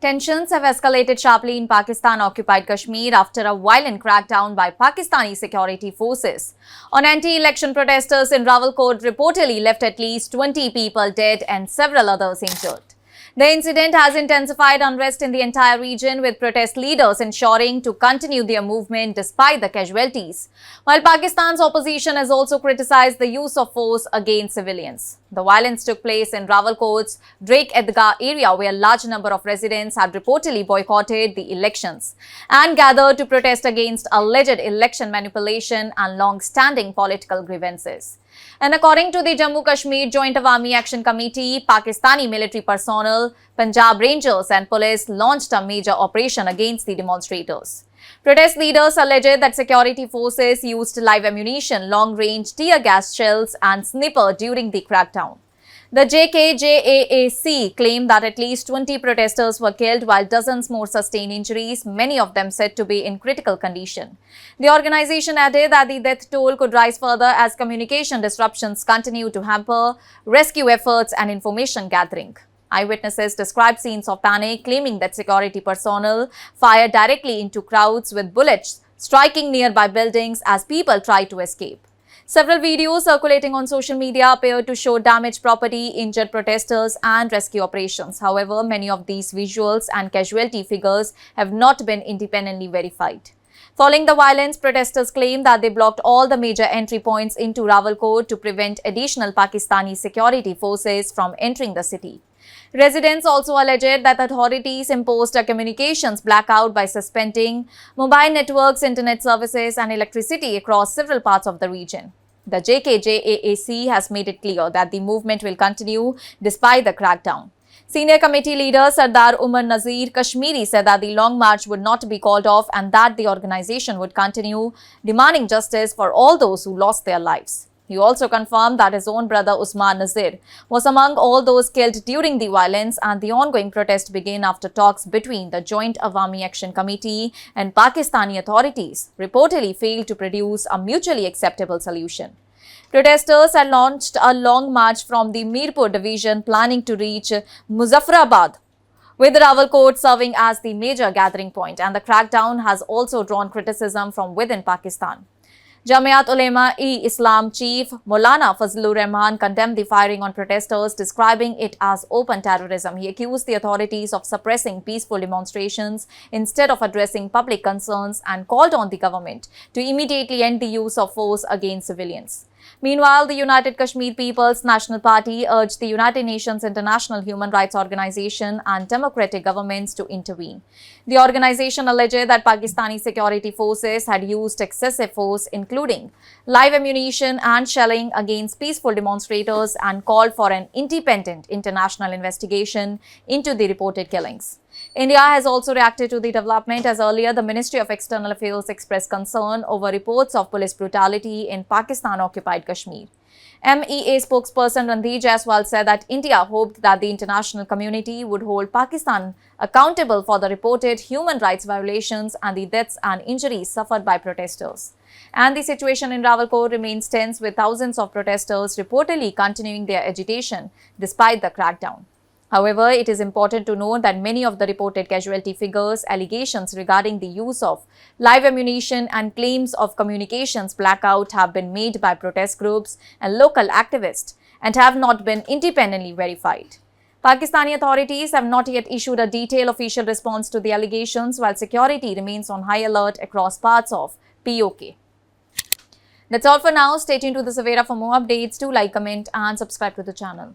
Tensions have escalated sharply in Pakistan-occupied Kashmir after a violent crackdown by Pakistani security forces. On anti-election protesters in Rawalakot reportedly left at least 20 people dead and several others injured. The incident has intensified unrest in the entire region, with protest leaders ensuring to continue their movement despite the casualties, while Pakistan's opposition has also criticized the use of force against civilians. The violence took place in Rawalakot's Drake Edgah area, where a large number of residents had reportedly boycotted the elections and gathered to protest against alleged election manipulation and long-standing political grievances. And according to the Jammu Kashmir Joint Awami Action Committee, Pakistani military personnel, Punjab Rangers and police launched a major operation against the demonstrators. Protest leaders alleged that security forces used live ammunition, long-range tear gas shells and snipper during the crackdown. The JKJAAC claimed that at least 20 protesters were killed while dozens more sustained injuries, many of them said to be in critical condition. The organization added that the death toll could rise further as communication disruptions continue to hamper rescue efforts and information gathering. Eyewitnesses described scenes of panic, claiming that security personnel fired directly into crowds with bullets striking nearby buildings as people tried to escape. Several videos circulating on social media appear to show damaged property, injured protesters and rescue operations. However, many of these visuals and casualty figures have not been independently verified. Following the violence, protesters claim that they blocked all the major entry points into Rawalakot to prevent additional Pakistani security forces from entering the city. Residents also alleged that authorities imposed a communications blackout by suspending mobile networks, internet services and electricity across several parts of the region. The JKJAAC has made it clear that the movement will continue despite the crackdown. Senior committee leader Sardar Umar Nazir Kashmiri said that the long march would not be called off and that the organization would continue demanding justice for all those who lost their lives. He also confirmed that his own brother Usman Nazir was among all those killed during the violence, and the ongoing protest began after talks between the Joint Awami Action Committee and Pakistani authorities reportedly failed to produce a mutually acceptable solution. Protesters had launched a long march from the Mirpur division, planning to reach Muzaffarabad, with Rawalakot serving as the major gathering point, and the crackdown has also drawn criticism from within Pakistan. Jamiat Ulema-e-Islam chief Maulana Fazlur Rahman condemned the firing on protesters, describing it as open terrorism. He accused the authorities of suppressing peaceful demonstrations instead of addressing public concerns and called on the government to immediately end the use of force against civilians. Meanwhile, the United Kashmir People's National Party urged the United Nations International Human Rights Organization and democratic governments to intervene. The organization alleged that Pakistani security forces had used excessive force, including live ammunition and shelling, against peaceful demonstrators and called for an independent international investigation into the reported killings. India has also reacted to the development, as earlier the Ministry of External Affairs expressed concern over reports of police brutality in Pakistan-occupied Kashmir. MEA spokesperson Randeep Jaiswal said that India hoped that the international community would hold Pakistan accountable for the reported human rights violations and the deaths and injuries suffered by protesters. And the situation in Rawalakot remains tense, with thousands of protesters reportedly continuing their agitation despite the crackdown. However, it is important to note that many of the reported casualty figures, allegations regarding the use of live ammunition and claims of communications blackout have been made by protest groups and local activists and have not been independently verified. Pakistani authorities have not yet issued a detailed official response to the allegations, while security remains on high alert across parts of PoK. That's all for now. Stay tuned to the Savera for more updates. Do like, comment and subscribe to the channel.